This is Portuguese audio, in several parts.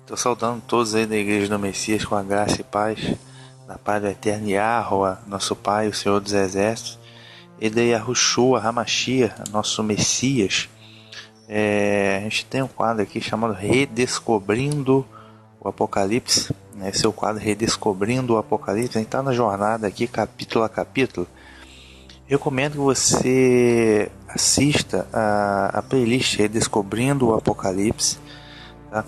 Estou saudando todos aí da Igreja do Messias com a graça e paz da paz do eterno Yahweh, nosso Pai, o Senhor dos Exércitos, e da Yahushua Hamashia, nosso Messias. A gente tem um quadro aqui chamado Redescobrindo o Apocalipse. Esse é o quadro Redescobrindo o Apocalipse. A gente está na jornada aqui, capítulo a capítulo. Recomendo que você assista a playlist Redescobrindo o Apocalipse, tá?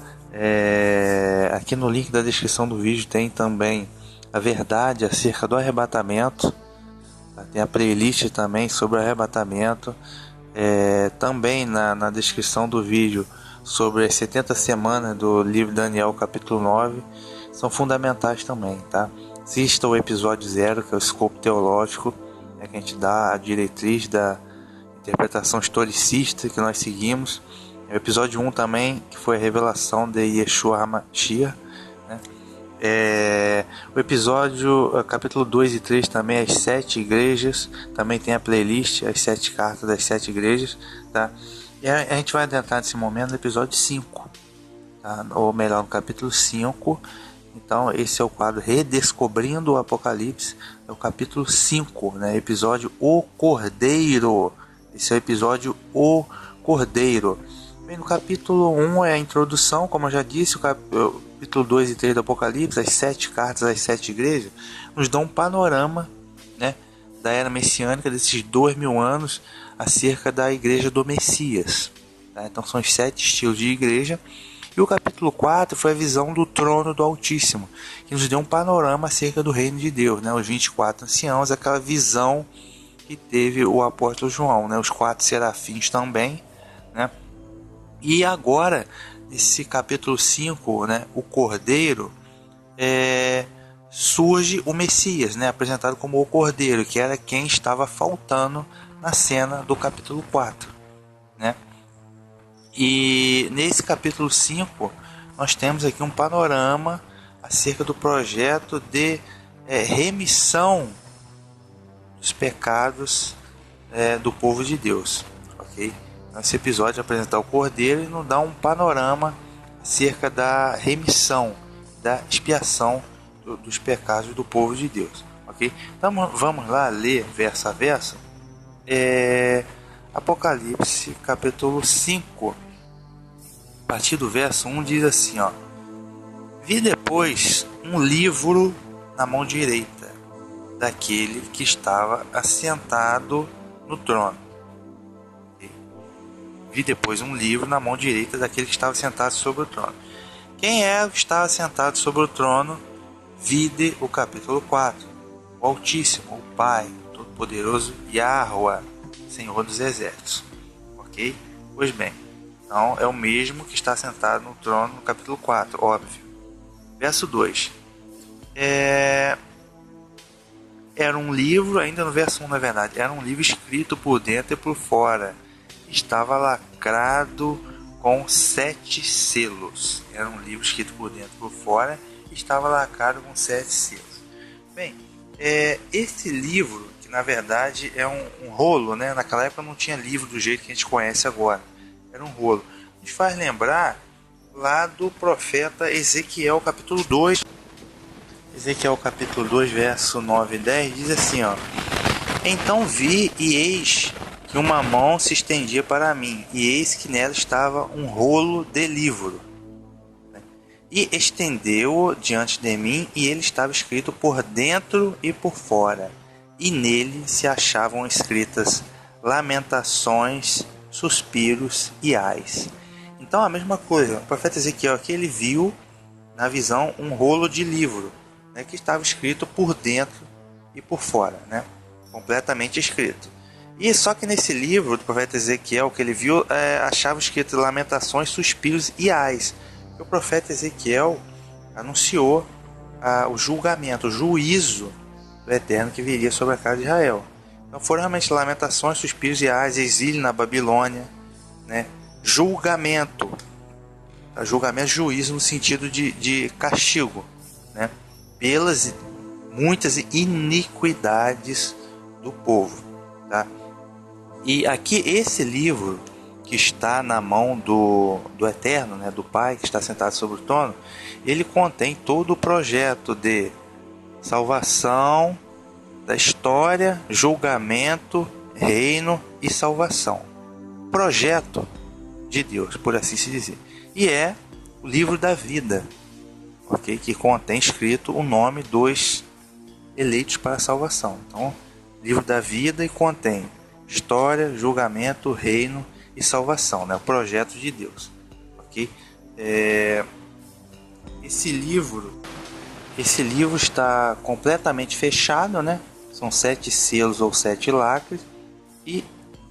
Aqui no link da descrição do vídeo tem também a verdade acerca do arrebatamento, tá? Tem a playlist também sobre o arrebatamento, também na descrição do vídeo sobre as 70 semanas do livro de Daniel capítulo 9 são fundamentais também, tá? Assista o episódio 0, que é o escopo teológico, que a gente dá a diretriz da interpretação historicista que nós seguimos. O episódio 1 também, que foi a revelação de Yeshua HaMashiach, né? O episódio, capítulo 2 e 3 também, as 7 igrejas, também tem a playlist, as 7 cartas das 7 igrejas, tá? E a gente vai adentrar nesse momento no episódio 5, tá? Ou melhor, no capítulo 5. Então esse é o quadro Redescobrindo o Apocalipse, é o capítulo 5, né? Episódio O Cordeiro. Esse é o episódio O Cordeiro. Bem, no capítulo 1 é a introdução, como eu já disse, o capítulo 2 e 3 do Apocalipse, as 7 cartas às 7 igrejas, nos dão um panorama, né, da era messiânica, desses 2000 anos, acerca da igreja do Messias, tá? Então são os 7 estilos de igreja. E o capítulo 4 foi a visão do trono do Altíssimo, que nos deu um panorama acerca do reino de Deus, né? Os 24 anciãos, aquela visão que teve o apóstolo João, né? Os 4 serafins também, né? E agora, nesse capítulo 5, né, o Cordeiro, surge o Messias, né, apresentado como o Cordeiro, que era quem estava faltando na cena do capítulo 4. Né? E nesse capítulo 5, nós temos aqui um panorama acerca do projeto de remissão dos pecados do povo de Deus. Ok? Esse episódio apresentar o Cordeiro e nos dá um panorama acerca da remissão, da expiação dos pecados do povo de Deus. Ok? Então vamos lá ler verso a verso. Apocalipse capítulo 5, a partir do verso 1 diz assim, ó: Vi depois um livro na mão direita daquele que estava assentado no trono. Vi depois um livro na mão direita daquele que estava sentado sobre o trono. Quem é o que estava sentado sobre o trono? Vide o capítulo 4. O Altíssimo, o Pai, o Todo-Poderoso, Yahweh, Senhor dos Exércitos. Ok? Pois bem, então é o mesmo que está sentado no trono no capítulo 4, óbvio. Verso 2. Era um livro, ainda no verso 1 na verdade, era um livro escrito por dentro e por fora. Estava lacrado com 7 selos. Era um livro escrito por dentro e por fora. Estava lacrado com 7 selos. Bem, esse livro, que na verdade é um rolo, né? Naquela época não tinha livro do jeito que a gente conhece agora. Era um rolo. A gente faz lembrar lá do profeta Ezequiel, capítulo 2. Ezequiel, capítulo 2, verso 9 e 10, diz assim, ó: Então vi e eis que uma mão se estendia para mim, e eis que nela estava um rolo de livro. E estendeu-o diante de mim, e ele estava escrito por dentro e por fora. E nele se achavam escritas lamentações, suspiros e ais. Então a mesma coisa, o profeta Ezequiel aqui, ele viu na visão um rolo de livro, né, que estava escrito por dentro e por fora, né, completamente escrito. E só que nesse livro do profeta Ezequiel que ele viu, achava escrito lamentações, suspiros e ais. E o profeta Ezequiel anunciou o julgamento, o juízo do Eterno que viria sobre a casa de Israel. Então foram realmente lamentações, suspiros e ais, exílio na Babilônia, né, julgamento, julgamento, juízo no sentido de castigo, né, pelas muitas iniquidades do povo, tá? E aqui esse livro que está na mão do Eterno, né, do Pai, que está sentado sobre o trono, ele contém todo o projeto de salvação, da história, julgamento, reino e salvação. Projeto de Deus, por assim se dizer. E é o livro da vida, okay? Que contém escrito o nome dos eleitos para a salvação. Então, livro da vida, e contém história, julgamento, reino e salvação, né? O projeto de Deus. Okay? Esse livro está completamente fechado, né? São 7 selos ou 7 lacres e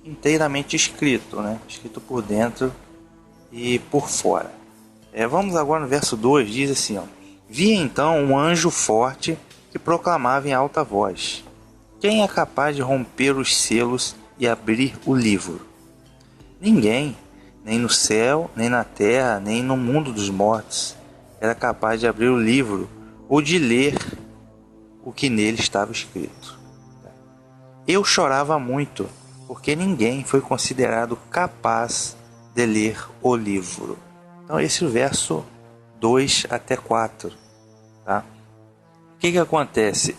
inteiramente escrito, né? Escrito por dentro e por fora. Vamos agora no verso 2, diz assim, ó: Vi então um anjo forte que proclamava em alta voz: Quem é capaz de romper os selos e abrir o livro? Ninguém, nem no céu, nem na terra, nem no mundo dos mortos, era capaz de abrir o livro ou de ler o que nele estava escrito. Eu chorava muito, porque ninguém foi considerado capaz de ler o livro. Então esse é o verso 2 até 4. Tá? O que acontece?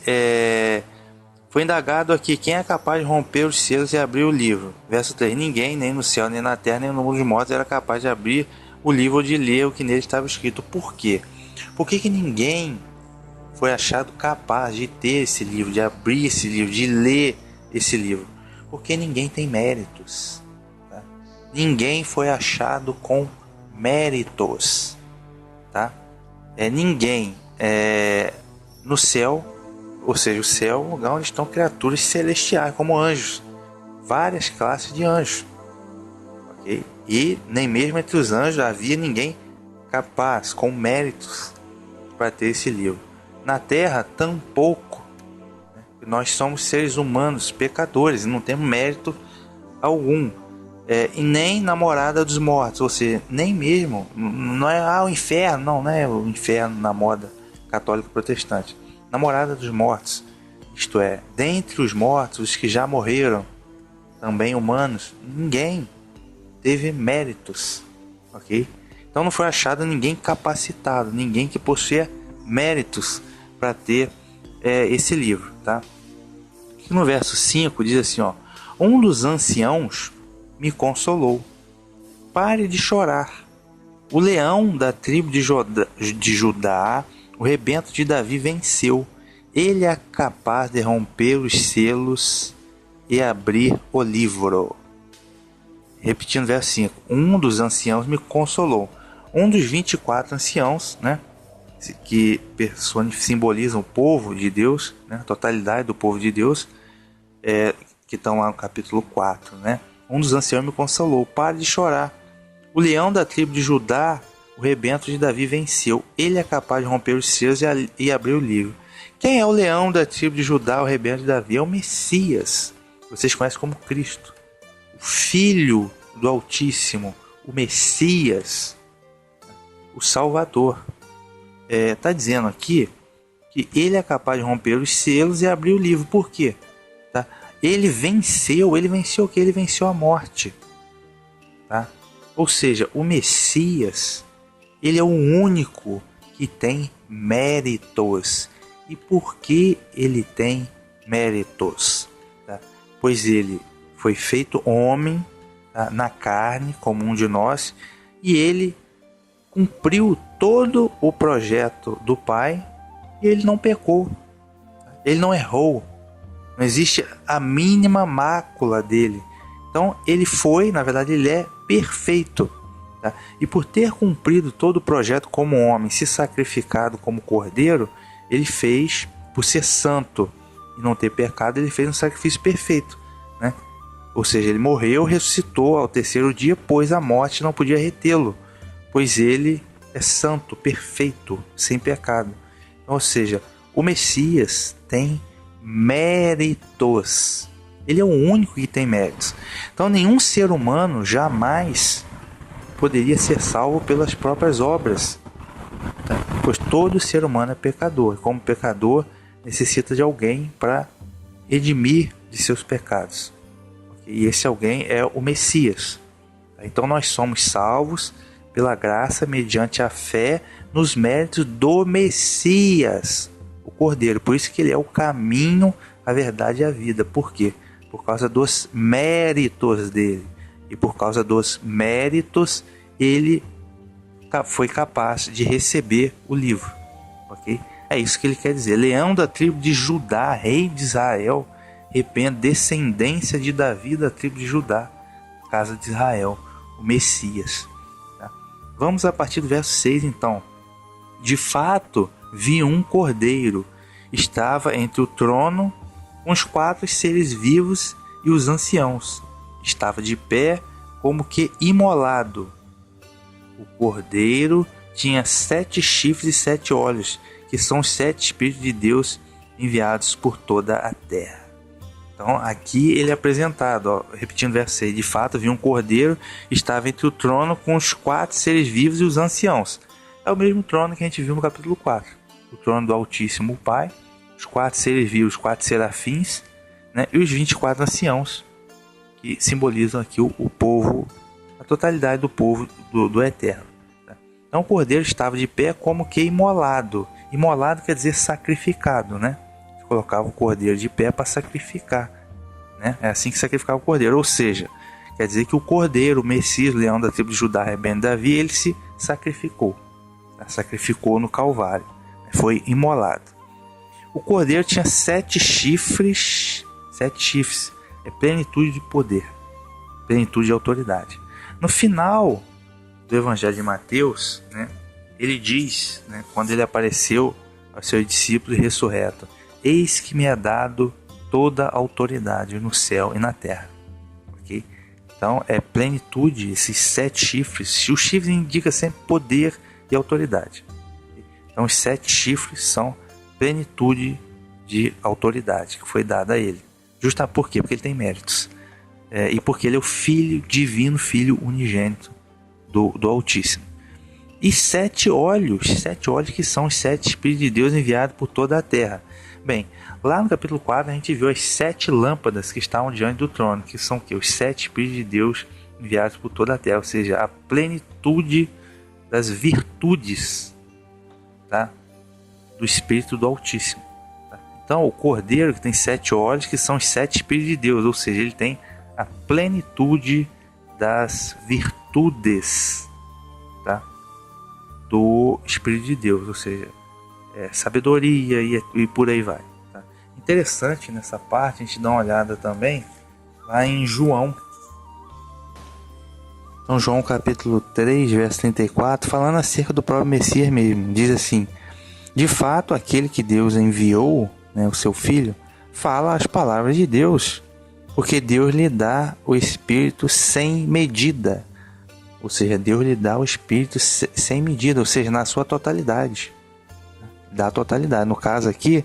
Foi indagado aqui quem é capaz de romper os selos e abrir o livro. Verso 3. Ninguém, nem no céu, nem na terra, nem no mundo dos mortos, era capaz de abrir o livro ou de ler o que nele estava escrito. Por quê? Por que ninguém foi achado capaz de ter esse livro, de abrir esse livro, de ler esse livro? Porque ninguém tem méritos. Tá? Ninguém foi achado com méritos. Tá? Ninguém no céu, ou seja, o céu é um lugar onde estão criaturas celestiais, como anjos, várias classes de anjos. Okay? E nem mesmo entre os anjos havia ninguém capaz, com méritos, para ter esse livro. Na terra, tampouco. Nós somos seres humanos, pecadores, e não temos mérito algum. E nem na morada dos mortos, ou seja, nem mesmo, não é o inferno, não é o inferno na moda católica protestante. Na morada dos mortos, isto é, dentre os mortos, os que já morreram, também humanos, ninguém teve méritos, ok? Então não foi achado ninguém capacitado, ninguém que possuía méritos para ter esse livro, tá? Aqui no verso 5 diz assim, ó: Um dos anciãos me consolou. Pare de chorar. O leão da tribo de Judá, o rebento de Davi, venceu. Ele é capaz de romper os selos e abrir o livro. Repetindo o verso 5. Um dos anciãos me consolou. Um dos 24 anciãos, né, que simbolizam o povo de Deus, né, a totalidade do povo de Deus, que estão lá no capítulo 4. Né? Um dos anciãos me consolou. Pare de chorar. O leão da tribo de Judá, o rebento de Davi, venceu. Ele é capaz de romper os selos e abrir o livro. Quem é o leão da tribo de Judá, o rebento de Davi? É o Messias. Vocês conhecem como Cristo. O Filho do Altíssimo. O Messias. O Salvador. Está dizendo aqui que ele é capaz de romper os selos e abrir o livro. Por quê? Tá? Ele venceu o que? Ele venceu a morte. Tá? Ou seja, o Messias, ele é o único que tem méritos. E por que ele tem méritos? Tá? Pois ele foi feito homem, tá, na carne, como um de nós, e ele cumpriu todo o projeto do Pai e ele não pecou. Ele não errou. Não existe a mínima mácula dele. Então ele foi, na verdade, ele é perfeito. Tá? E por ter cumprido todo o projeto como homem, se sacrificado como cordeiro, ele fez, por ser santo e não ter pecado, ele fez um sacrifício perfeito. Né? Ou seja, ele morreu, ressuscitou ao terceiro dia, pois a morte não podia retê-lo. Pois ele é santo, perfeito, sem pecado. Ou seja, o Messias tem méritos. Ele é o único que tem méritos. Então nenhum ser humano jamais poderia ser salvo pelas próprias obras. Tá? Pois todo ser humano é pecador. Como pecador, necessita de alguém para redimir de seus pecados. E esse alguém é o Messias. Então nós somos salvos pela graça mediante a fé nos méritos do Messias, o Cordeiro. Por isso que ele é o caminho, a verdade e a vida. Por quê? Por causa dos méritos dele. E por causa dos méritos, ele foi capaz de receber o livro. Ok? É isso que ele quer dizer. Leão da tribo de Judá, rei de Israel, descendência de Davi da tribo de Judá, casa de Israel, o Messias. Tá? Vamos a partir do verso 6 então. De fato, vi um cordeiro, estava entre o trono, com os 4 seres vivos e os anciãos. Estava de pé como que imolado. O cordeiro tinha 7 chifres e 7 olhos, que são os 7 Espíritos de Deus enviados por toda a terra. Então aqui ele é apresentado, ó, repetindo o verso 6. De fato, vi um cordeiro, estava entre o trono com os 4 seres vivos e os anciãos. É o mesmo trono que a gente viu no capítulo 4. O trono do Altíssimo o Pai, os 4 seres vivos, os 4 serafins, né, e os 24 anciãos, que simbolizam aqui o povo, a totalidade do povo do Eterno. Tá? Então o cordeiro estava de pé como que imolado. Imolado quer dizer sacrificado, né? Colocava o cordeiro de pé para sacrificar, né? É assim que sacrificava o cordeiro. Ou seja, quer dizer que o cordeiro, o Messias, o leão da tribo de Judá, rebelde de Davi, ele se sacrificou. Tá? Sacrificou no Calvário. Foi imolado. O cordeiro tinha 7 chifres. 7 chifres. É plenitude de poder. Plenitude de autoridade. No final do Evangelho de Mateus, né, ele diz, né, quando ele apareceu aos seus discípulos ressurreto: eis que me é dado toda a autoridade no céu e na terra. Okay? Então é plenitude, esses 7 chifres. O chifre indica sempre poder e autoridade. Então os 7 chifres são plenitude de autoridade que foi dada a ele. Justa por quê? Porque ele tem méritos. E porque ele é o Filho divino, Filho unigênito do Altíssimo. E 7 olhos que são os 7 Espíritos de Deus enviados por toda a terra. Bem, lá no capítulo 4 a gente viu as 7 lâmpadas que estavam diante do trono, que são os 7 Espíritos de Deus enviados por toda a terra, ou seja, a plenitude das virtudes, tá, do Espírito do Altíssimo. Tá? Então o cordeiro que tem 7 olhos, que são os 7 Espíritos de Deus, ou seja, ele tem a plenitude das virtudes, tá, do Espírito de Deus, ou seja, sabedoria e por aí vai. Tá? Interessante nessa parte a gente dá uma olhada também lá em João. Então João capítulo 3, verso 34, falando acerca do próprio Messias mesmo, diz assim: de fato aquele que Deus enviou, né, o seu Filho, fala as palavras de Deus, porque Deus lhe dá o Espírito sem medida. Ou seja, Deus lhe dá o Espírito sem medida, ou seja, na sua totalidade. Da totalidade. No caso aqui,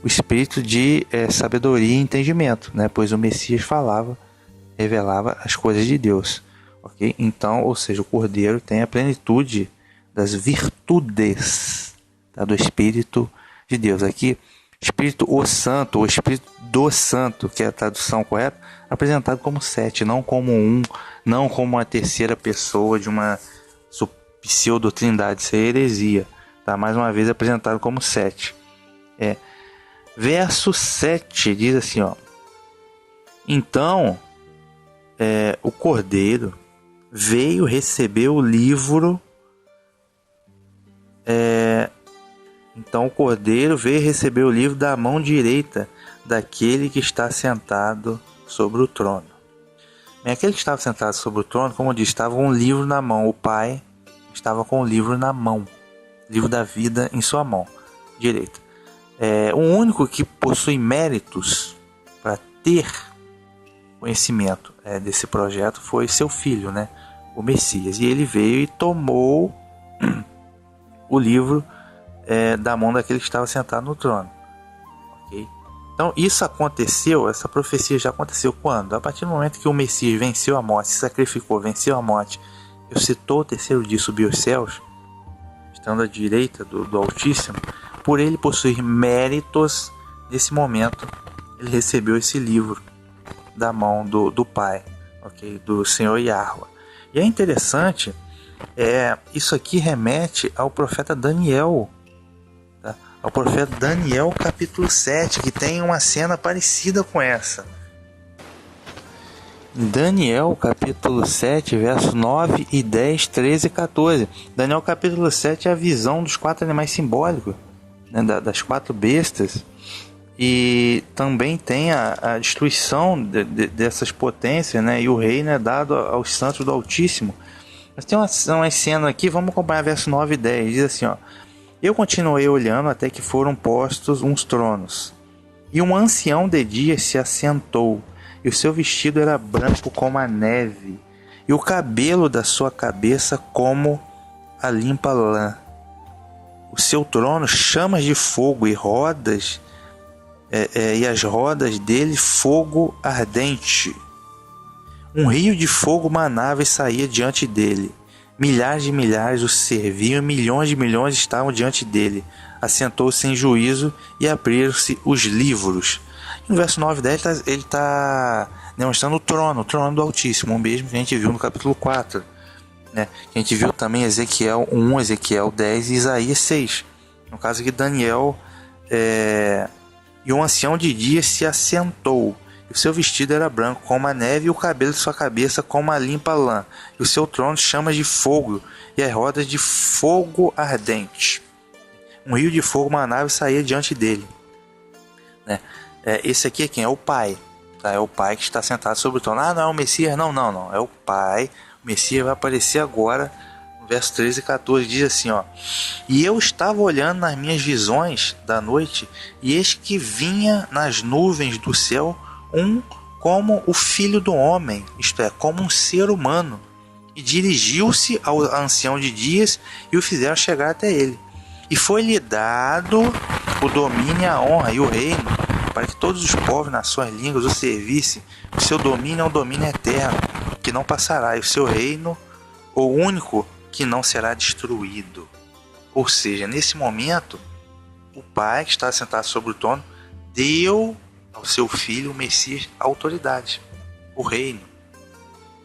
o Espírito de sabedoria e entendimento, né? Pois o Messias revelava as coisas de Deus. Okay? Então, ou seja, o Cordeiro tem a plenitude das virtudes, tá, do Espírito de Deus. Aqui, Espírito o Santo, ou Espírito do Santo, que é a tradução correta, apresentado como 7, não como um, não como uma terceira pessoa de uma pseudo-trindade, isso é heresia. Tá? Mais uma vez apresentado como 7. Verso 7 diz assim, ó: então o Cordeiro veio receber o livro. Então o Cordeiro veio receber o livro da mão direita daquele que está sentado sobre o trono. Aquele que estava sentado sobre o trono, como eu disse, estava com um livro na mão. O Pai estava com o livro na mão, livro da vida em sua mão direita. O único que possui méritos para ter conhecimento desse projeto foi seu filho, né, o Messias. E ele veio e tomou o livro da mão daquele que estava sentado no trono. Okay? Então isso aconteceu, essa profecia já aconteceu quando? A partir do momento que o Messias venceu a morte, se sacrificou, venceu a morte, ressuscitou o terceiro dia, subiu aos céus, estando à direita do Altíssimo. Por ele possuir méritos, nesse momento ele recebeu esse livro da mão do Pai, okay? Do Senhor Yahweh. E é interessante, isso aqui remete ao profeta Daniel, tá? Ao profeta Daniel capítulo 7, que tem uma cena parecida com essa. Em Daniel capítulo 7, verso 9 e 10, 13 e 14. Daniel capítulo 7 é a visão dos 4 animais simbólicos, né, das 4 bestas. E também tem a destruição dessas potências, né, e o reino é dado aos santos do Altíssimo. Mas tem uma cena aqui, vamos acompanhar verso 9 e 10. Diz assim, ó: Eu continuei olhando até que foram postos uns tronos. E um ancião de dias se assentou, e o seu vestido era branco como a neve, e o cabelo da sua cabeça como a limpa lã. O seu trono chamas de fogo e rodas, e as rodas dele fogo ardente. Um rio de fogo manava e saía diante dele. Milhares de milhares o serviam, milhões de milhões estavam diante dele. Assentou-se em juízo e abriram-se os livros. E no verso 9 e 10 ele está demonstrando o trono do Altíssimo, o mesmo que a gente viu no capítulo 4. Né? A gente viu também Ezequiel 1, Ezequiel 10 e Isaías 6. No caso aqui, Daniel, e um ancião de dias se assentou. O seu vestido era branco como a neve, e o cabelo de sua cabeça como a limpa lã. E o seu trono chamas de fogo, e as rodas de fogo ardente. Um rio de fogo manava e saía diante dele. Né? Esse aqui é quem? É o Pai. Tá? É o Pai que está sentado sobre o trono. Ah, não é o Messias? Não. É o Pai. O Messias vai aparecer agora. No verso 13 e 14 diz assim, ó: E eu estava olhando nas minhas visões da noite, e eis que vinha nas nuvens do céu como o filho do homem, isto é, como um ser humano, e dirigiu-se ao ancião de dias e o fizeram chegar até ele. E foi-lhe dado o domínio, a honra e o reino, para que todos os povos, nações, línguas o servissem. O seu domínio é um domínio eterno, que não passará, e o seu reino, o único que não será destruído. Ou seja, nesse momento, o Pai que está sentado sobre o trono deu ao seu filho, o Messias, a autoridade, o reino.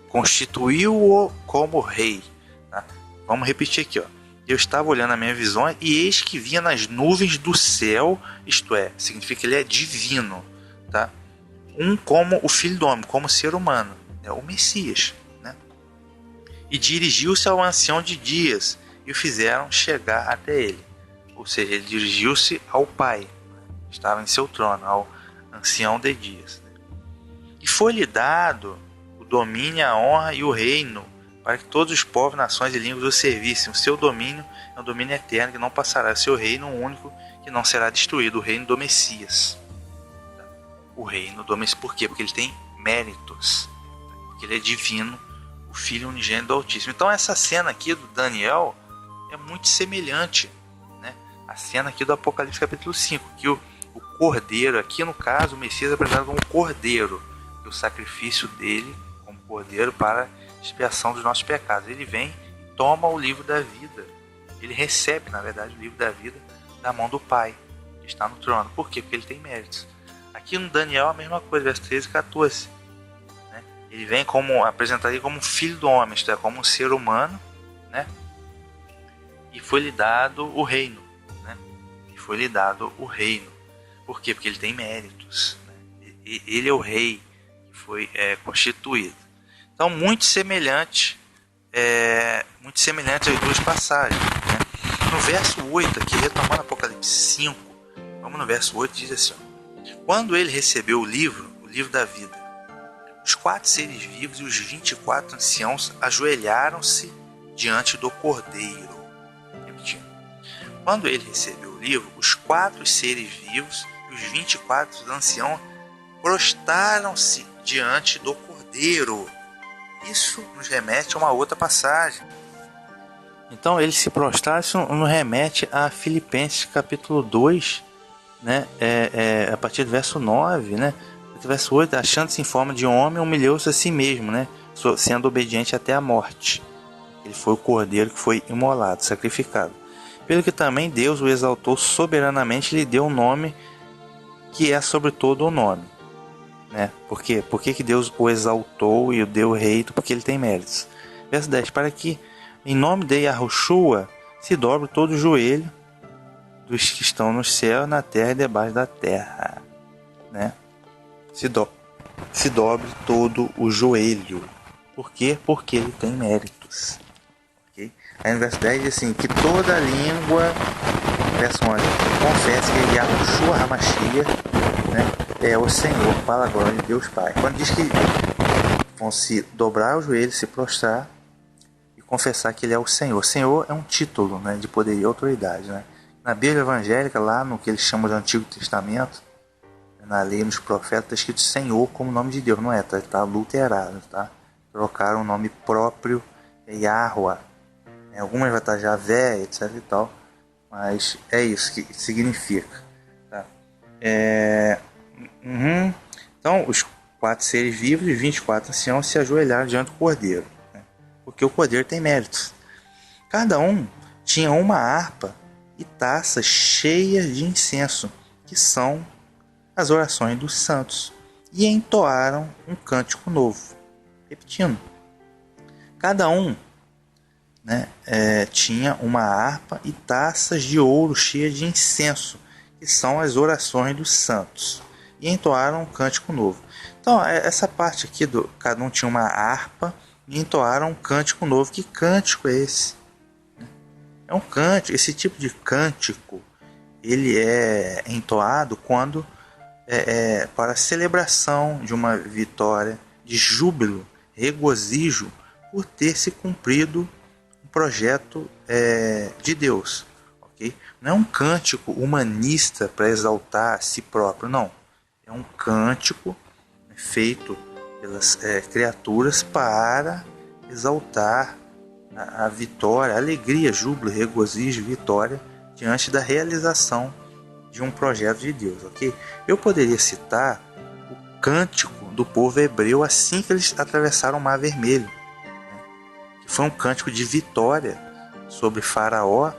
Constituiu-o como rei. Tá? Vamos repetir aqui, ó. Eu estava olhando a minha visão, e eis que vinha nas nuvens do céu, isto é, significa que ele é divino, tá? Como o filho do homem, como ser humano, é o Messias, né? E dirigiu-se ao ancião de dias, e o fizeram chegar até ele. Ou seja, ele dirigiu-se ao Pai, estava em seu trono, ao ancião de dias. E foi-lhe dado o domínio, a honra e o reino, para que todos os povos, nações e línguas o servissem. O seu domínio é um domínio eterno que não passará. O seu reino único que não será destruído. O reino do Messias. O reino do Messias. Por quê? Porque ele tem méritos. Porque ele é divino, o Filho unigênito do Altíssimo. Então essa cena aqui do Daniel é muito semelhante, né? A cena aqui do Apocalipse capítulo 5, que o cordeiro, aqui no caso o Messias é apresentado como cordeiro, e o sacrifício dele como cordeiro para expiação dos nossos pecados. Ele vem e toma o livro da vida. Ele recebe, na verdade, o livro da vida da mão do Pai, que está no trono. Por quê? Porque ele tem méritos. Aqui no Daniel a mesma coisa, verso 13 e 14. Né? Ele vem apresentado como um filho do homem, isto é, como um ser humano, né? E foi-lhe dado o reino. Né? E foi-lhe dado o reino. Por quê? Porque ele tem méritos. Né? Ele é o rei que foi constituído. Então, muito semelhante às duas passagens. Né? No verso 8, aqui, retomando Apocalipse 5, vamos no verso 8, diz assim, ó: Quando ele recebeu o livro da vida, os 4 seres vivos e os 24 anciãos ajoelharam-se diante do Cordeiro. Repetindo. Quando ele recebeu o livro, os 4 seres vivos e os 24 anciãos prostraram-se diante do Cordeiro. Isso nos remete a uma outra passagem. Então, ele se prostrar, isso nos remete a Filipenses capítulo 2, né? A partir do verso 9, né? Do verso 8, achando-se em forma de homem, humilhou-se a si mesmo, né? Sendo obediente até a morte. Ele foi o cordeiro que foi imolado, sacrificado. Pelo que também Deus o exaltou soberanamente e lhe deu um nome que é sobre todo o nome. Né? Por quê? Por que Deus o exaltou e o deu rei? Porque ele tem méritos. Verso 10. Para que em nome de Yahushua se dobre todo o joelho dos que estão no céu, na terra e debaixo da terra. Né? Se dobre todo o joelho. Por quê? Porque ele tem méritos. Okay? Aí no verso 10 diz assim, que toda língua, verso 11, confesse que Yahushua HaMashiach, né, é o Senhor, para a glória de Deus Pai. Quando diz que vão se dobrar o joelho, se prostrar e confessar que ele é o Senhor. Senhor é um título, né, de poder e autoridade. Né? Na Bíblia evangélica, lá no que eles chamam de Antigo Testamento, na lei, nos profetas, está escrito Senhor como nome de Deus. Não é, está adulterado, tá? Trocaram o nome próprio, é Yahweh. Algumas vai estar Javé, etc e tal. Mas é isso que significa. Tá? Então, os 4 seres vivos e 24 anciãos se ajoelharam diante do Cordeiro. Né? Porque o Cordeiro tem méritos. Cada um tinha uma harpa e taças cheias de incenso, que são as orações dos santos, e entoaram um cântico novo. Repetindo, cada um, né, tinha uma harpa e taças de ouro cheias de incenso, que são as orações dos santos, e entoaram um cântico novo. Então, essa parte aqui, cada um tinha uma harpa e entoaram um cântico novo. Que cântico é esse? É um cântico, esse tipo de cântico, ele é entoado quando para a celebração de uma vitória, de júbilo, regozijo por ter se cumprido um projeto de Deus. Okay? Não é um cântico humanista para exaltar a si próprio, não. É um cântico feito pelas criaturas para exaltar a vitória, a alegria, júbilo, regozijo, vitória diante da realização de um projeto de Deus, ok? Eu poderia citar o cântico do povo hebreu assim que eles atravessaram o Mar Vermelho, né? Que foi um cântico de vitória sobre Faraó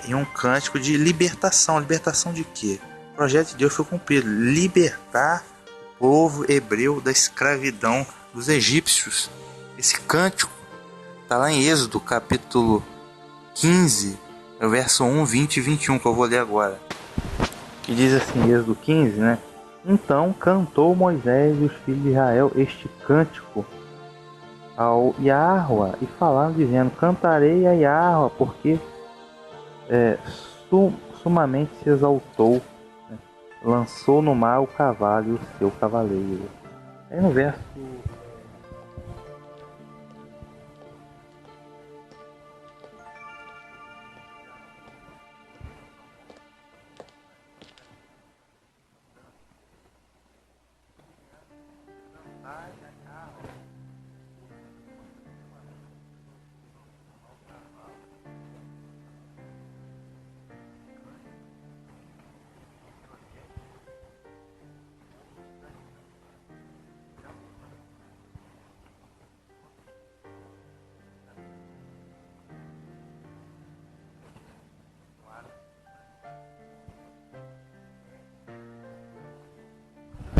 e um cântico de libertação. Libertação de quê? O projeto de Deus foi cumprido, libertar o povo hebreu da escravidão dos egípcios. Esse cântico está lá em Êxodo, capítulo 15, verso 1, 20 e 21, que eu vou ler agora. Que diz assim, Êxodo 15, né? Então cantou Moisés e os filhos de Israel este cântico ao Yahweh, e falaram dizendo, cantarei a Yahweh, porque sumamente se exaltou, né? Lançou no mar o cavalo e o seu cavaleiro. Aí no verso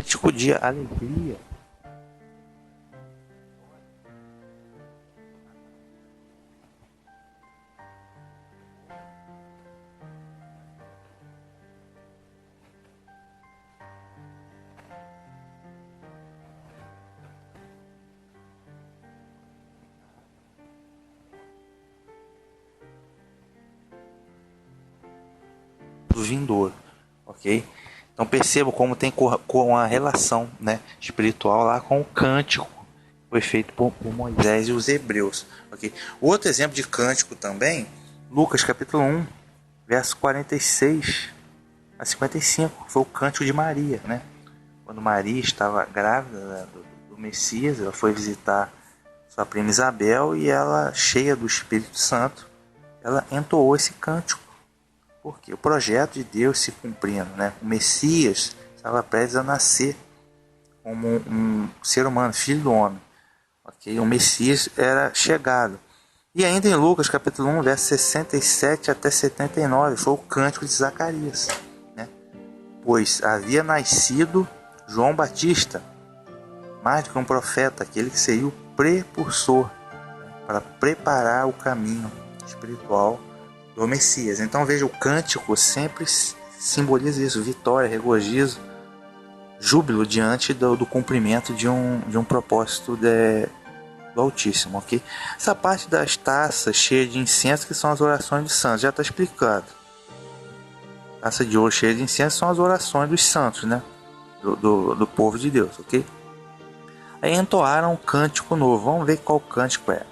cântico de alegria. Do vindouro, ok? Então perceba como tem uma relação, né, espiritual lá com o cântico que foi feito por Moisés e os hebreus, ok? Outro exemplo de cântico também, Lucas capítulo 1, verso 46 a 55, foi o cântico de Maria, né? Quando Maria estava grávida, né, do Messias, ela foi visitar sua prima Isabel e ela, cheia do Espírito Santo, ela entoou esse cântico. Porque o projeto de Deus se cumprindo, né? O Messias estava prestes a nascer como um ser humano, filho do homem. Okay? O Messias era chegado. E ainda em Lucas capítulo 1, verso 67 até 79, foi o cântico de Zacarias, né? Pois havia nascido João Batista, mais do que um profeta, aquele que seria o precursor, né? para preparar o caminho espiritual do Messias. Então veja, o cântico sempre simboliza isso: vitória, regozijo, júbilo diante do cumprimento de um propósito do Altíssimo, ok? Essa parte das taças cheias de incenso, que são as orações dos santos, já está explicado. Taça de ouro cheia de incenso são as orações dos santos, né? Do povo de Deus, ok? Aí entoaram um cântico novo. Vamos ver qual cântico é.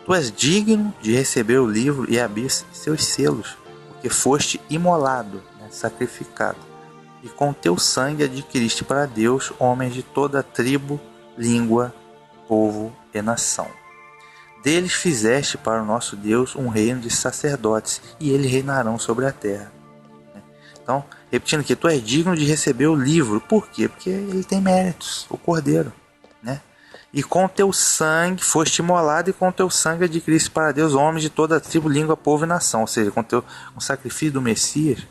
Tu és digno de receber o livro e abrir seus selos, porque foste imolado, né? Sacrificado, e com teu sangue adquiriste para Deus homens de toda tribo, língua, povo e nação. Deles fizeste para o nosso Deus um reino de sacerdotes, e eles reinarão sobre a terra. Então, repetindo aqui, tu és digno de receber o livro. Por quê? Porque ele tem méritos, o Cordeiro, né? E com teu sangue foste imolado, e com teu sangue adquiriste para Deus homens de toda a tribo, língua, povo e nação. Ou seja, com o sacrifício do Messias,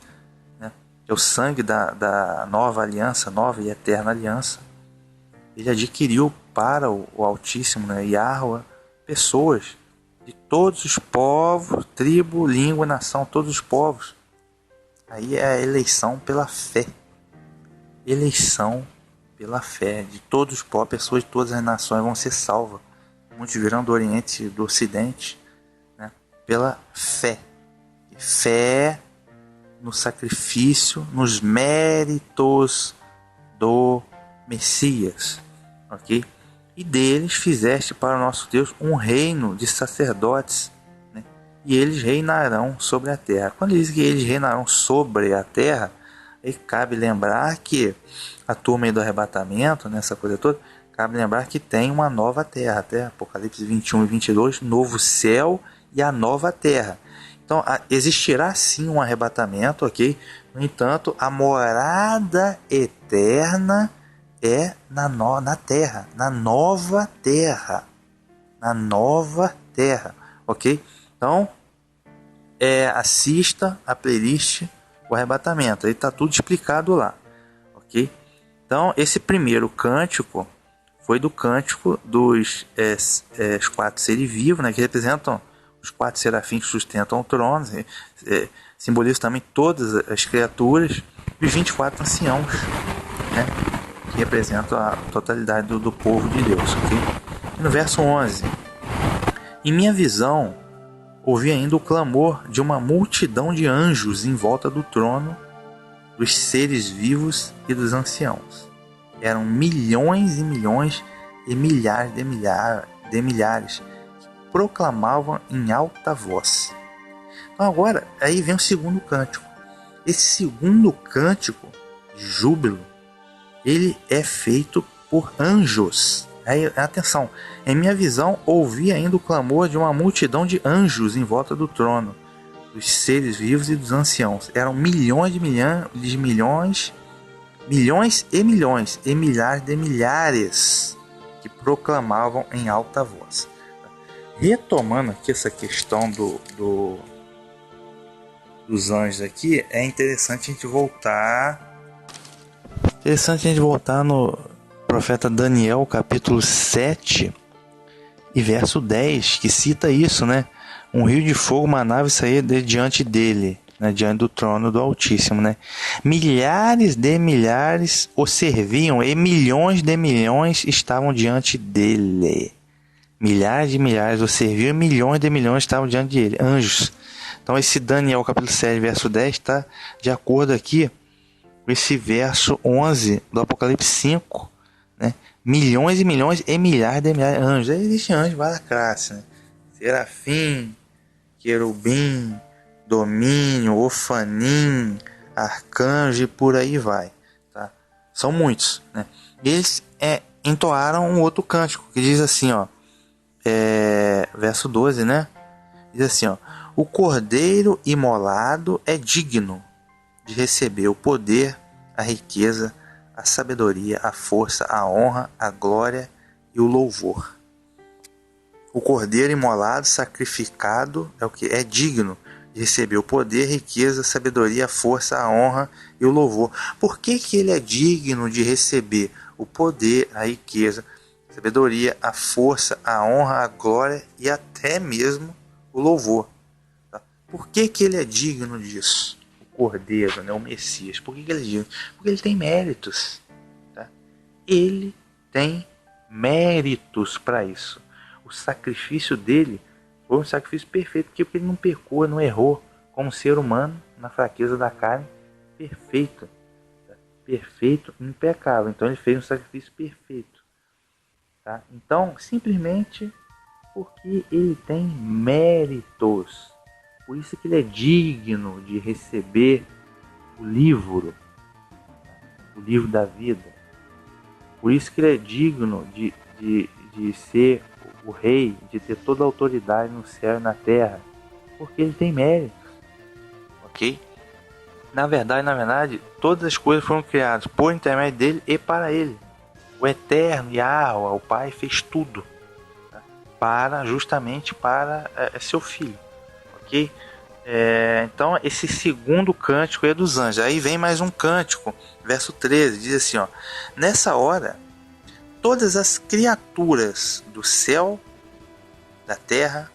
né? É o sangue da nova aliança, nova e eterna aliança. Ele adquiriu para o Altíssimo, né, Yahweh, pessoas de todos os povos, tribo, língua, nação, todos os povos. Aí é a eleição pela fé. Eleição pela fé de todos os povos, pessoas de todas as nações vão ser salvas. Muitos virão do Oriente e do Ocidente, né, pela fé. Fé no sacrifício, nos méritos do Messias, ok? E deles fizeste para o nosso Deus um reino de sacerdotes, né? E eles reinarão sobre a terra. Quando diz que eles reinarão sobre a terra, aí cabe lembrar que a turma do arrebatamento, nessa coisa toda, cabe lembrar que tem uma nova terra, até Apocalipse 21 e 22, novo céu e a nova terra. Então, existirá sim um arrebatamento, ok? No entanto, a morada eterna é na terra, na nova terra. Na nova terra, ok? Então, assista a playlist O Arrebatamento, aí está tudo explicado lá, ok? Então, esse primeiro cântico foi do cântico dos os 4 seres vivos, né, que representam os 4 serafins que sustentam o trono, simboliza também todas as criaturas, e os 24 anciãos, né, que representam a totalidade do povo de Deus. Okay? E no verso 11: em minha visão, ouvi ainda o clamor de uma multidão de anjos em volta do trono, dos seres vivos e dos anciãos. Eram milhões e milhões e milhares de milhares que proclamavam em alta voz. Então agora, aí vem o segundo cântico. Esse segundo cântico de júbilo, ele é feito por anjos. Aí, atenção, em minha visão, ouvi ainda o clamor de uma multidão de anjos em volta do trono, dos seres vivos e dos anciãos. Eram milhões de milhões, milhões e milhões, e milhares de milhares que proclamavam em alta voz. Retomando aqui essa questão dos anjos aqui, é interessante a gente voltar no profeta Daniel, capítulo 7 e verso 10, que cita isso, né? Um rio de fogo, uma nave saía diante dele, né? Diante do trono do Altíssimo, né? Milhares de milhares o serviam e milhões de milhões estavam diante dele. Milhares de milhares o serviam e milhões de milhões estavam diante dele. Anjos. Então esse Daniel, capítulo 7, verso 10, está de acordo aqui com esse verso 11 do Apocalipse 5, né? Milhões e milhões e milhares de milhares de anjos. Aí existe anjos de várias classes, né? Serafim, querubim, domínio, ofanim, arcanjo e por aí vai, tá? São muitos, né? Eles entoaram um outro cântico que diz assim, ó, verso 12, né? Diz assim, ó: o cordeiro imolado é digno de receber o poder, a riqueza, a sabedoria, a força, a honra, a glória e o louvor. O cordeiro imolado, sacrificado, é o que é digno de receber o poder, riqueza, sabedoria, a força, a honra e o louvor. Por que ele é digno de receber o poder, a riqueza, sabedoria, a força, a honra, a glória e até mesmo o louvor. Tá? Por que ele é digno disso? O Cordeiro, né? O Messias. Por que ele é digno? Porque ele tem méritos. Tá? Ele tem méritos para isso. O sacrifício dele foi um sacrifício perfeito, porque ele não pecou, não errou, como ser humano, na fraqueza da carne, perfeito. Perfeito, impecável. Então ele fez um sacrifício perfeito. Tá? Então, simplesmente porque ele tem méritos. Por isso que ele é digno de receber o livro da vida. Por isso que ele é digno de ser o rei, de ter toda a autoridade no céu e na terra. Porque ele tem méritos. Ok? Na verdade, todas as coisas foram criadas por intermédio dele e para ele. O eterno Yahweh, o Pai, fez tudo, tá? Justamente para seu filho, ok? Então esse segundo cântico é dos anjos. Aí vem mais um cântico, verso 13, diz assim, ó: nessa hora, todas as criaturas do céu, da terra,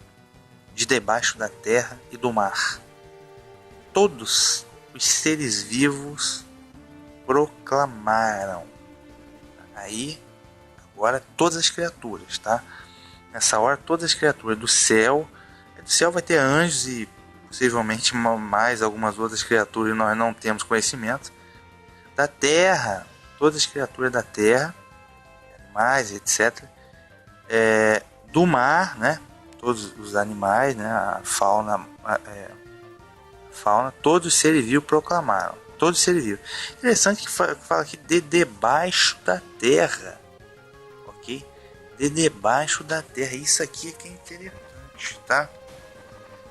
de debaixo da terra e do mar, todos os seres vivos proclamaram. Aí, agora todas as criaturas, tá? Nessa hora todas as criaturas do céu vai ter anjos e possivelmente mais algumas outras criaturas, nós não temos conhecimento. Da terra, todas as criaturas da terra, animais, etc. Do mar, né? Todos os animais, né? A fauna, todos os seres vivos proclamaram. Todos os seres vivos. Interessante que fala aqui de debaixo da terra. Ok? De debaixo da terra. Isso aqui é que é interessante, tá?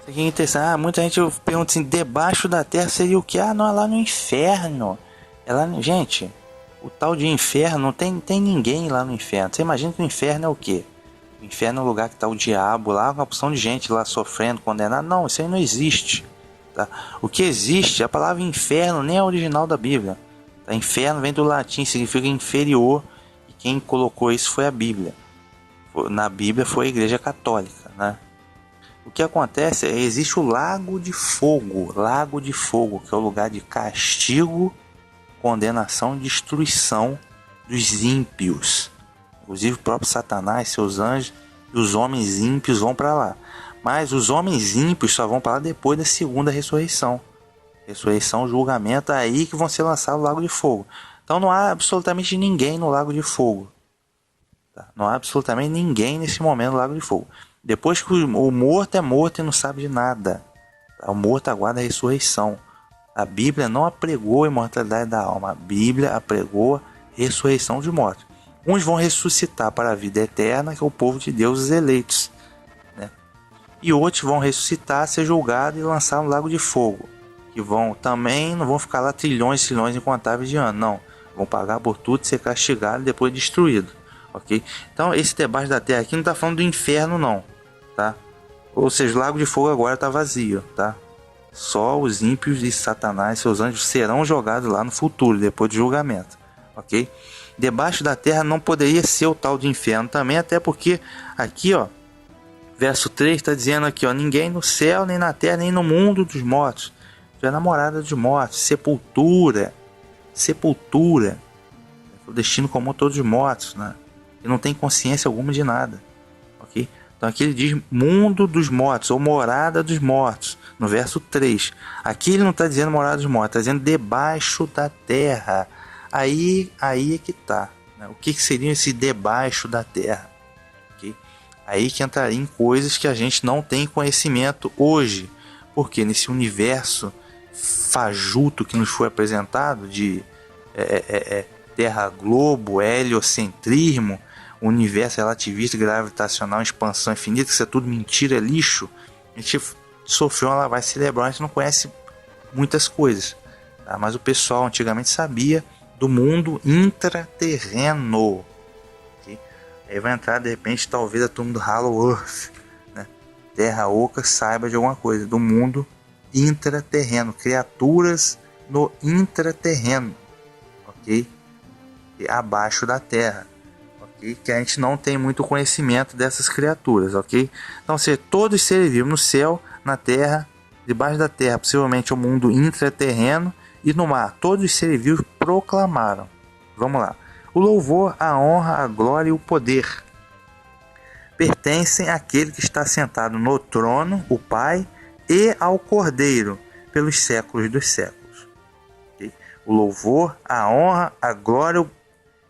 Isso aqui é interessante. Muita gente pergunta assim, debaixo da terra seria o que? Não, é lá no inferno. Gente, o tal de inferno, não tem ninguém lá no inferno. Você imagina que o inferno é o quê? O inferno é o lugar que está o diabo lá, uma opção de gente lá sofrendo, condenada. Não, isso aí não existe. Tá? O que existe, a palavra inferno nem é original da Bíblia. Tá? Inferno vem do latim, significa inferior, e quem colocou isso foi a Bíblia. Na Bíblia foi a Igreja Católica, né? O que acontece é, existe o lago de fogo, que é o lugar de castigo, condenação e destruição dos ímpios. Inclusive o próprio Satanás, seus anjos e os homens ímpios vão para lá. Mas os homens ímpios só vão para lá depois da segunda ressurreição. Ressurreição, julgamento, aí que vão ser lançados no lago de fogo. Então não há absolutamente ninguém no lago de fogo. Tá? Não há absolutamente ninguém nesse momento no lago de fogo. Depois que o morto é morto e não sabe de nada. Tá? O morto aguarda a ressurreição. A Bíblia não apregou a imortalidade da alma. A Bíblia apregou a ressurreição de mortos. Uns vão ressuscitar para a vida eterna, que é o povo de Deus, os eleitos. E outros vão ressuscitar, ser julgados e lançar no lago de fogo. Que também não vão ficar lá trilhões incontáveis de anos. Não. Vão pagar por tudo, ser castigados e depois destruídos. Ok? Então esse debaixo da terra aqui não está falando do inferno não. Tá? Ou seja, o lago de fogo agora está vazio. Tá? Só os ímpios e Satanás e seus anjos serão jogados lá no futuro, depois do julgamento. Ok? Debaixo da terra não poderia ser o tal de inferno também, até porque aqui, ó, verso 3 está dizendo aqui, ó, ninguém no céu, nem na terra, nem no mundo dos mortos. Tu é namorada dos mortos. Sepultura. O destino comum a todos os mortos, né? E não tem consciência alguma de nada. Ok? Então aqui ele diz mundo dos mortos, ou morada dos mortos, no verso 3. Aqui ele não está dizendo morada dos mortos, está dizendo debaixo da terra. Aí é que está. Né? O que seria esse debaixo da terra? Okay? Aí que entraria em coisas que a gente não tem conhecimento hoje. Porque nesse universo fajuto que nos foi apresentado de terra-globo, heliocentrismo, universo relativista, gravitacional, expansão infinita, que isso é tudo mentira, é lixo, a gente sofreu uma lavagem cerebral, a gente não conhece muitas coisas. Tá? Mas o pessoal antigamente sabia do mundo intraterreno. Okay? Aí vai entrar, de repente, talvez a turma do Hollow Earth, né? Terra Oca, saiba de alguma coisa do mundo intraterreno, criaturas no intraterreno, ok? E abaixo da terra, ok? e que a gente não tem muito conhecimento dessas criaturas, ok? Então, todos os seres vivos no céu, na terra, debaixo da terra, possivelmente o mundo intraterreno e no mar, todos os seres vivos proclamaram. Vamos lá. O louvor, a honra, a glória e o poder pertencem àquele que está sentado no trono, o Pai, e ao Cordeiro, pelos séculos dos séculos. Okay? O louvor, a honra, a glória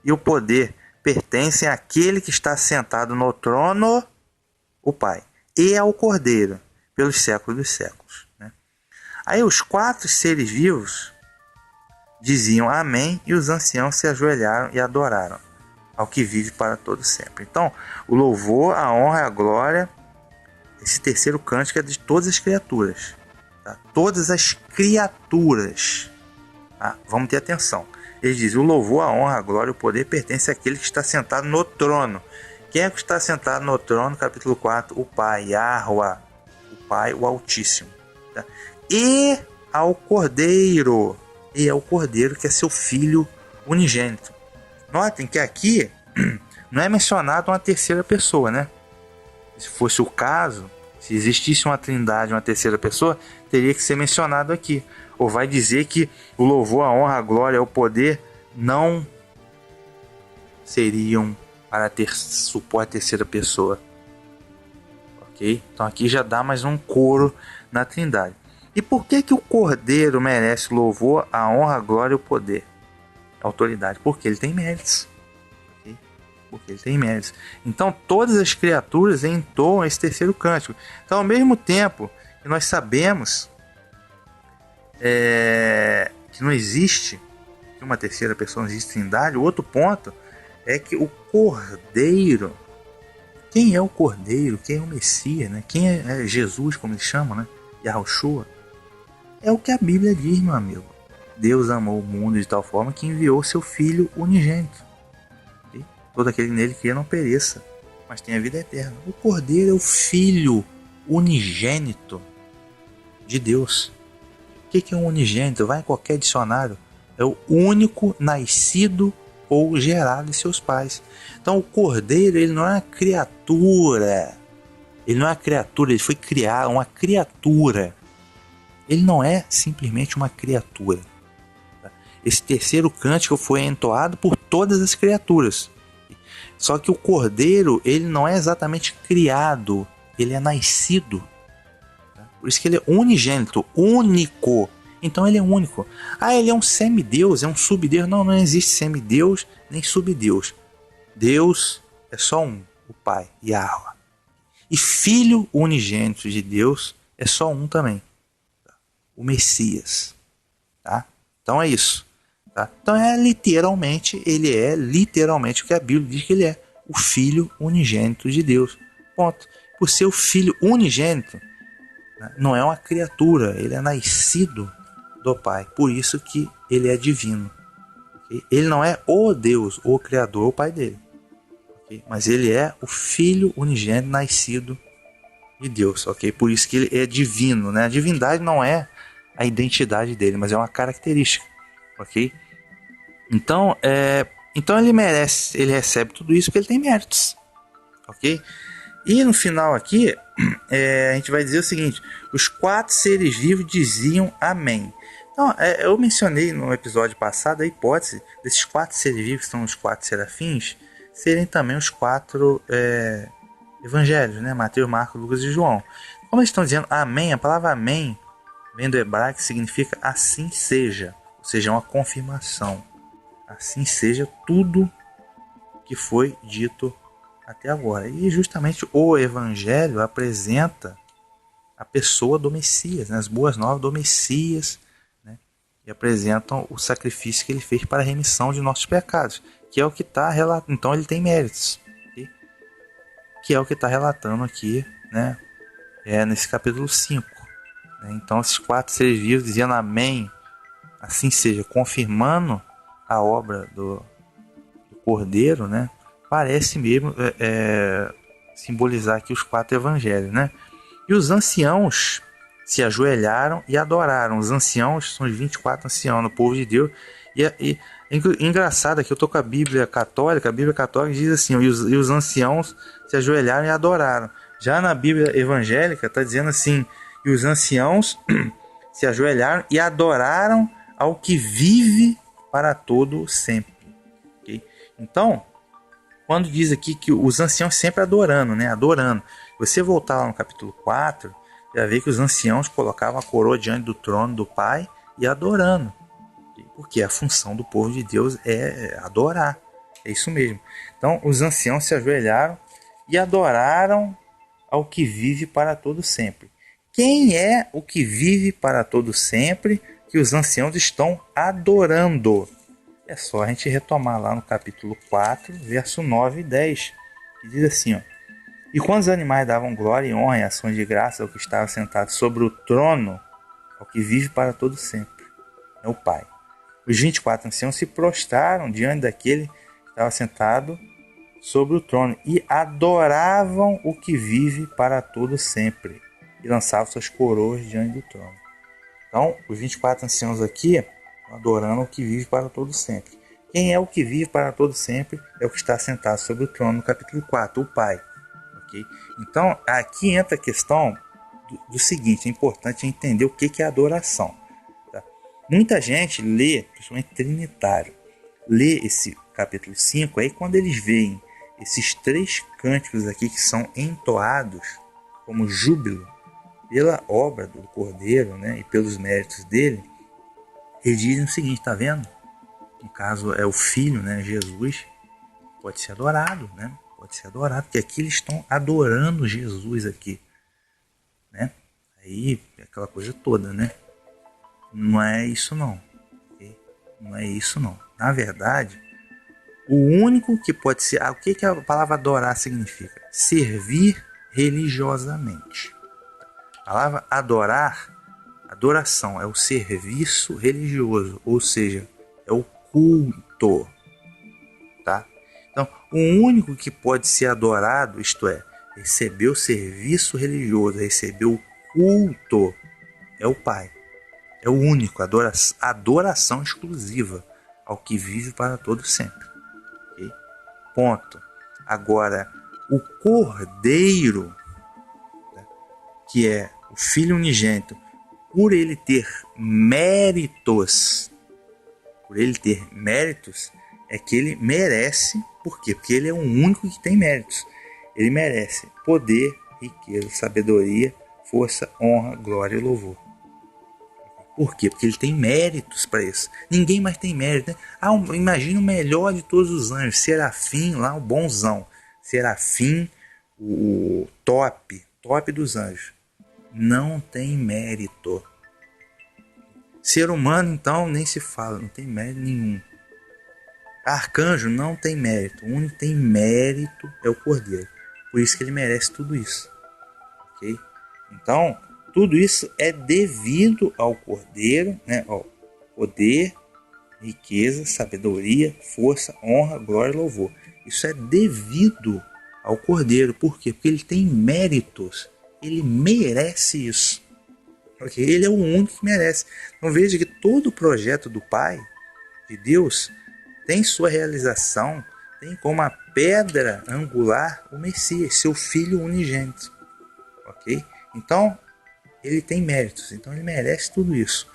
e o poder pertencem àquele que está sentado no trono, o Pai, e ao Cordeiro, pelos séculos dos séculos. Né? Aí os 4 seres vivos diziam amém, e os anciãos se ajoelharam e adoraram ao que vive para todo sempre. Então, o louvor, a honra e a glória, esse terceiro cântico é de todas as criaturas. Tá? Todas as criaturas. Tá? Vamos ter atenção. Ele diz, o louvor, a honra, a glória e o poder pertence àquele que está sentado no trono. Quem é que está sentado no trono? Capítulo 4, o Pai, Yahweh, o Pai, o Altíssimo. Tá? E ao Cordeiro. E ao Cordeiro, que é seu Filho unigênito. Notem que aqui não é mencionado uma terceira pessoa, né? Se fosse o caso, se existisse uma trindade, uma terceira pessoa, teria que ser mencionado aqui. Ou vai dizer que o louvor, a honra, a glória e o poder não seriam para supor a terceira pessoa. Ok? Então aqui já dá mais um coro na trindade. E por que o Cordeiro merece louvor, a honra, a glória e o poder? A autoridade? Porque ele tem méritos. Okay? Porque ele tem méritos. Então todas as criaturas entoam esse terceiro cântico. Então, ao mesmo tempo que nós sabemos que não existe uma terceira pessoa, não existe trindade, o outro ponto é que o Cordeiro, quem é o Cordeiro? Quem é o Messias? Né? Quem é Jesus, como eles chamam, né? Yahushua? É o que a Bíblia diz, meu amigo. Deus amou o mundo de tal forma que enviou seu Filho unigênito. Okay? Todo aquele que nele crê não pereça, mas tenha vida eterna. O Cordeiro é o Filho unigênito de Deus. O que é um unigênito? Vai em qualquer dicionário. É o único nascido ou gerado de seus pais. Então o Cordeiro, ele não é uma criatura. Ele não é uma criatura, ele foi criar uma criatura. Ele não é simplesmente uma criatura. Esse terceiro cântico foi entoado por todas as criaturas. Só que o Cordeiro, ele não é exatamente criado, ele é nascido. Por isso que ele é unigênito, único. Então ele é único. Ah, ele é um semideus, é um subdeus. Não, não existe semideus nem subdeus. Deus é só um, o Pai, Yahweh. E Filho unigênito de Deus é só um também, o Messias. Tá? Então é isso. Tá? Então ele é literalmente o que a Bíblia diz que ele é, o Filho unigênito de Deus. Ponto. Por ser o Filho unigênito, não é uma criatura, ele é nascido do Pai. Por isso que ele é divino. Okay? Ele não é o Deus, o Criador, o Pai dele. Okay? Mas ele é o Filho unigênito nascido de Deus. Okay? Por isso que ele é divino. Né? A divindade não é a identidade dele, mas é uma característica. Ok? Então ele recebe tudo isso porque ele tem méritos. Ok? E no final aqui, a gente vai dizer o seguinte: os 4 seres vivos diziam amém. Então, eu mencionei no episódio passado a hipótese desses 4 seres vivos, que são os 4 serafins, serem também os 4 evangelhos, né? Mateus, Marcos, Lucas e João. Como eles estão dizendo amém, a palavra amém vem do hebraico, que significa assim seja, ou seja, uma confirmação. Assim seja tudo que foi dito até agora. E justamente o Evangelho apresenta a pessoa do Messias, né? As boas novas do Messias, né? E apresentam o sacrifício que ele fez para a remissão de nossos pecados, que é o que está relatando. Então ele tem méritos, okay? Que é o que está relatando aqui, né? Nesse capítulo 5. Né? Então esses 4 seres vivos dizendo amém, assim seja, confirmando a obra do Cordeiro, né? Parece mesmo simbolizar aqui os 4 evangelhos, né? E os anciãos se ajoelharam e adoraram. Os anciãos são os 24 anciãos do povo de Deus. E Engraçado que eu tô com a Bíblia Católica diz assim, e os anciãos se ajoelharam e adoraram. Já na Bíblia evangélica está dizendo assim, e os anciãos se ajoelharam e adoraram ao que vive para todo sempre. Okay? Então, quando diz aqui que os anciãos sempre adorando, né? Adorando. Você voltar lá no capítulo 4, já vê que os anciãos colocavam a coroa diante do trono do Pai e adorando. Porque a função do povo de Deus é adorar. É isso mesmo. Então, os anciãos se ajoelharam e adoraram ao que vive para todo sempre. Quem é o que vive para todo sempre que os anciãos estão adorando? É só a gente retomar lá no capítulo 4, verso 9 e 10, que diz assim, ó: E quando os animais davam glória e honra e ações de graça ao que estava sentado sobre o trono, ao que vive para todo sempre, é o Pai. Os 24 anciãos se prostraram diante daquele que estava sentado sobre o trono e adoravam o que vive para todo sempre e lançavam suas coroas diante do trono. Então, os 24 anciãos aqui estão adorando o que vive para todo sempre. Quem é o que vive para todo sempre? É o que está sentado sobre o trono no capítulo 4, o Pai. Okay? Então, aqui entra a questão do seguinte, é importante entender o que é adoração. Tá? Muita gente lê, principalmente trinitário, lê esse capítulo 5, aí quando eles veem esses 3 cânticos aqui que são entoados como júbilo pela obra do Cordeiro, né, e pelos méritos dele, eles dizem o seguinte, tá vendo? No caso é o Filho, né, Jesus, pode ser adorado, né? Pode ser adorado, porque aqui eles estão adorando Jesus aqui, né? Aí, aquela coisa toda, né? Não é isso não, okay? Não é isso não. Na verdade, o único que pode ser... o que a palavra adorar significa? Servir religiosamente. A palavra adorar, adoração, é o serviço religioso, ou seja, é o culto. Tá? Então, o único que pode ser adorado, isto é, receber o serviço religioso, receber o culto, é o Pai. É o único, adoração exclusiva ao que vive para todo sempre. Okay? Ponto. Agora, o Cordeiro, né, que é o Filho unigênito, por ele ter méritos, é que ele merece. Por quê? Porque ele é o único que tem méritos. Ele merece poder, riqueza, sabedoria, força, honra, glória e louvor. Por quê? Porque ele tem méritos para isso. Ninguém mais tem mérito, né? Imagina o melhor de todos os anjos, Serafim, lá o bonzão. Serafim, o top dos anjos. Não tem mérito. Ser humano, então, nem se fala, não tem mérito nenhum. Arcanjo não tem mérito, o único que tem mérito é o Cordeiro. Por isso que ele merece tudo isso. Okay? Então, tudo isso é devido ao Cordeiro, né? Ao poder, riqueza, sabedoria, força, honra, glória e louvor. Isso é devido ao Cordeiro. Por quê? Porque ele tem méritos. Ele merece isso. Okay? Ele é o único que merece. Então veja que todo o projeto do Pai, de Deus, tem sua realização, tem como a pedra angular o Messias, seu Filho unigênito. Ok? Então, ele tem méritos, então ele merece tudo isso.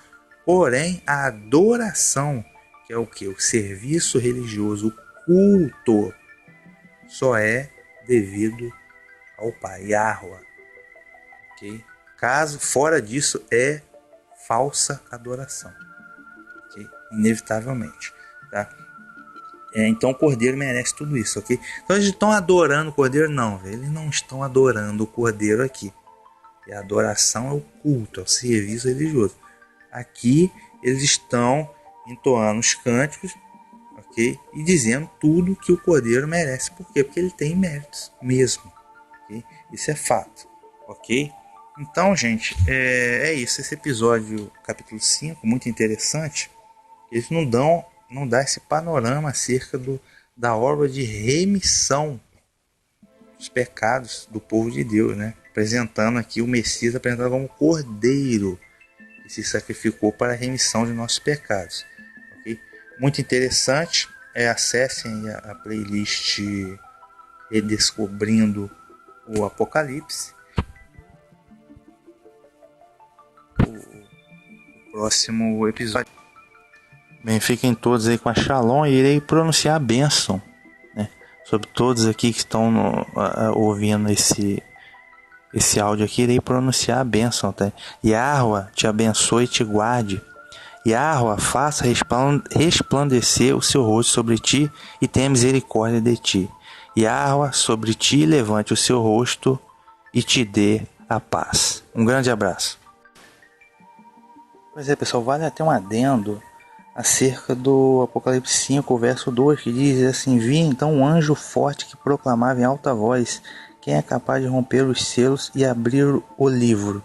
Porém, a adoração, que é o que? O serviço religioso, o culto, só é devido ao Pai, Yahweh. Ok? Caso fora disso, é falsa adoração. Okay? Inevitavelmente. Tá? Então o Cordeiro merece tudo isso, ok? Então eles estão adorando o Cordeiro? Não, eles não estão adorando o Cordeiro aqui. E a adoração é o culto, é o serviço religioso. Aqui eles estão entoando os cânticos, ok? E dizendo tudo que o Cordeiro merece. Por quê? Porque ele tem méritos mesmo. Okay? Isso é fato, ok? Então, gente, é isso. Esse episódio, capítulo 5, muito interessante. Eles não dá esse panorama acerca da obra de remissão dos pecados do povo de Deus, né? Apresentando aqui o Messias, apresentado como Cordeiro, que se sacrificou para a remissão de nossos pecados. Okay? muito interessante. Acessem a playlist Redescobrindo o Apocalipse. O próximo episódio. Bem, fiquem todos aí com a Shalom e irei pronunciar a bênção, né, sobre todos aqui que estão ouvindo esse áudio aqui. Irei pronunciar a bênção, tá? Yahweh te abençoe e te guarde. Yahweh faça resplandecer o seu rosto sobre ti e tenha misericórdia de ti. Yahweh sobre ti levante o seu rosto e te dê a paz. Um grande abraço. Pois é, pessoal, vale até um adendo acerca do Apocalipse 5, verso 2, que diz assim: vi então um anjo forte que proclamava em alta voz: quem é capaz de romper os selos e abrir o livro?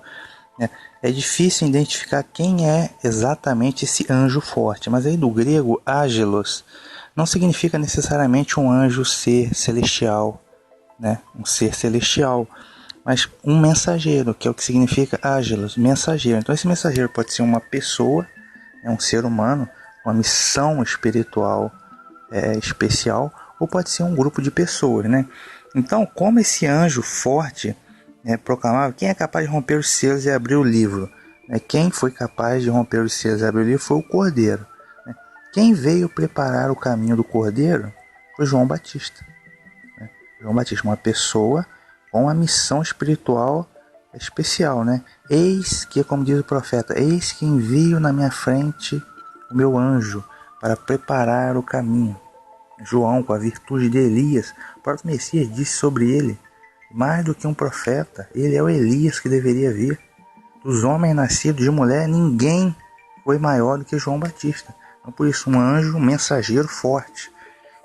É difícil identificar quem é exatamente esse anjo forte, mas aí do grego angelos não significa necessariamente um anjo ser celestial, né? Um ser celestial, mas um mensageiro, que é o que significa angelos, mensageiro. Então esse mensageiro pode ser uma pessoa, um ser humano, uma missão espiritual especial, ou pode ser um grupo de pessoas, né? Então, como esse anjo forte proclamava: quem é capaz de romper os selos e abrir o livro? Quem foi capaz de romper os selos e abrir o livro foi o Cordeiro. Quem veio preparar o caminho do Cordeiro foi João Batista. João Batista, uma pessoa com uma missão espiritual especial, né? Eis que, como diz o profeta, eis que envio na minha frente o meu anjo para preparar o caminho. João, com a virtude de Elias, o próprio Messias disse sobre ele: mais do que um profeta, ele é o Elias que deveria vir. Dos homens nascidos de mulher, ninguém foi maior do que João Batista. Então, por isso, um anjo, um mensageiro forte,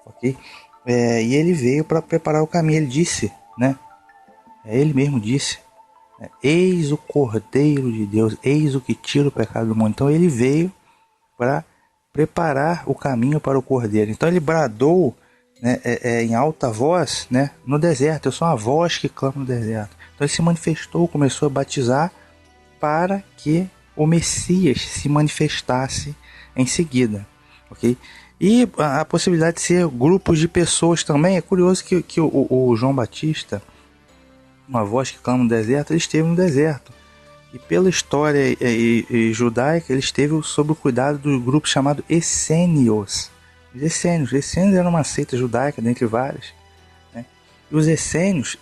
ok? E ele veio para preparar o caminho. Ele disse, né? Ele mesmo disse: eis o Cordeiro de Deus, eis o que tira o pecado do mundo. Então ele veio para preparar o caminho para o Cordeiro. Então ele bradou, né, em alta voz, né, no deserto: eu sou uma voz que clama no deserto. Então ele se manifestou, começou a batizar para que o Messias se manifestasse em seguida, ok? E a possibilidade de ser grupos de pessoas também. É curioso que o João Batista, uma voz que clama no deserto, ele esteve no deserto. E pela história judaica, ele esteve sob o cuidado do grupo chamado Essênios. Os Essênios eram uma seita judaica, dentre várias, né? E os Essênios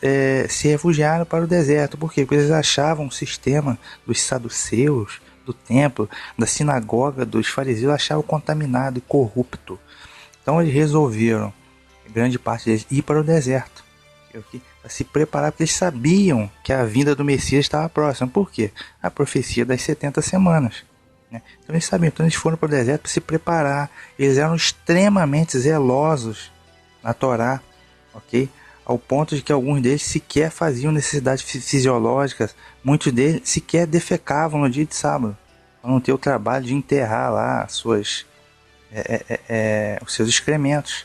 se refugiaram para o deserto. Por quê? Porque eles achavam o sistema dos saduceus, do templo, da sinagoga dos fariseus, achavam contaminado e corrupto. Então eles resolveram, grande parte deles, ir para o deserto, para se preparar, porque eles sabiam que a vinda do Messias estava próxima. Por quê? A profecia das 70 semanas. Né? Então eles sabiam, então eles foram para o deserto para se preparar. Eles eram extremamente zelosos na Torá, ok? Ao ponto de que alguns deles sequer faziam necessidades fisiológicas, muitos deles sequer defecavam no dia de sábado, para não ter o trabalho de enterrar lá os seus excrementos.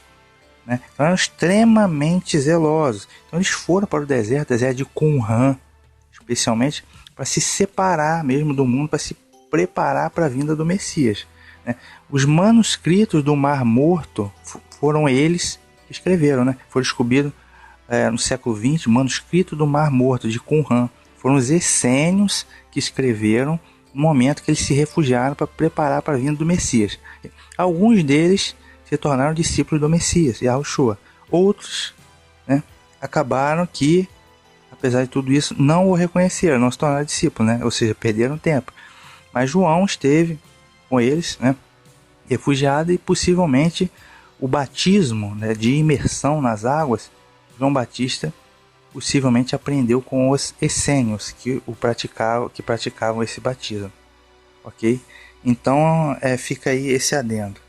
Né? Então eram extremamente zelosos. Então eles foram para o deserto de Qumran, especialmente para se separar mesmo do mundo, para se preparar para a vinda do Messias. Né? Os manuscritos do Mar Morto foram eles que escreveram, né? Foi descobrido no século XX, manuscrito do Mar Morto de Qumran. Foram os essênios que escreveram no momento que eles se refugiaram para preparar para a vinda do Messias. Alguns deles se tornaram discípulos do Messias, Yahushua. Outros, né, acabaram que, apesar de tudo isso, não o reconheceram, não se tornaram discípulos, né? Ou seja, perderam tempo. Mas João esteve com eles, né, refugiado, e possivelmente o batismo, né, de imersão nas águas, João Batista possivelmente aprendeu com os essênios que praticavam esse batismo, ok? Então fica aí esse adendo.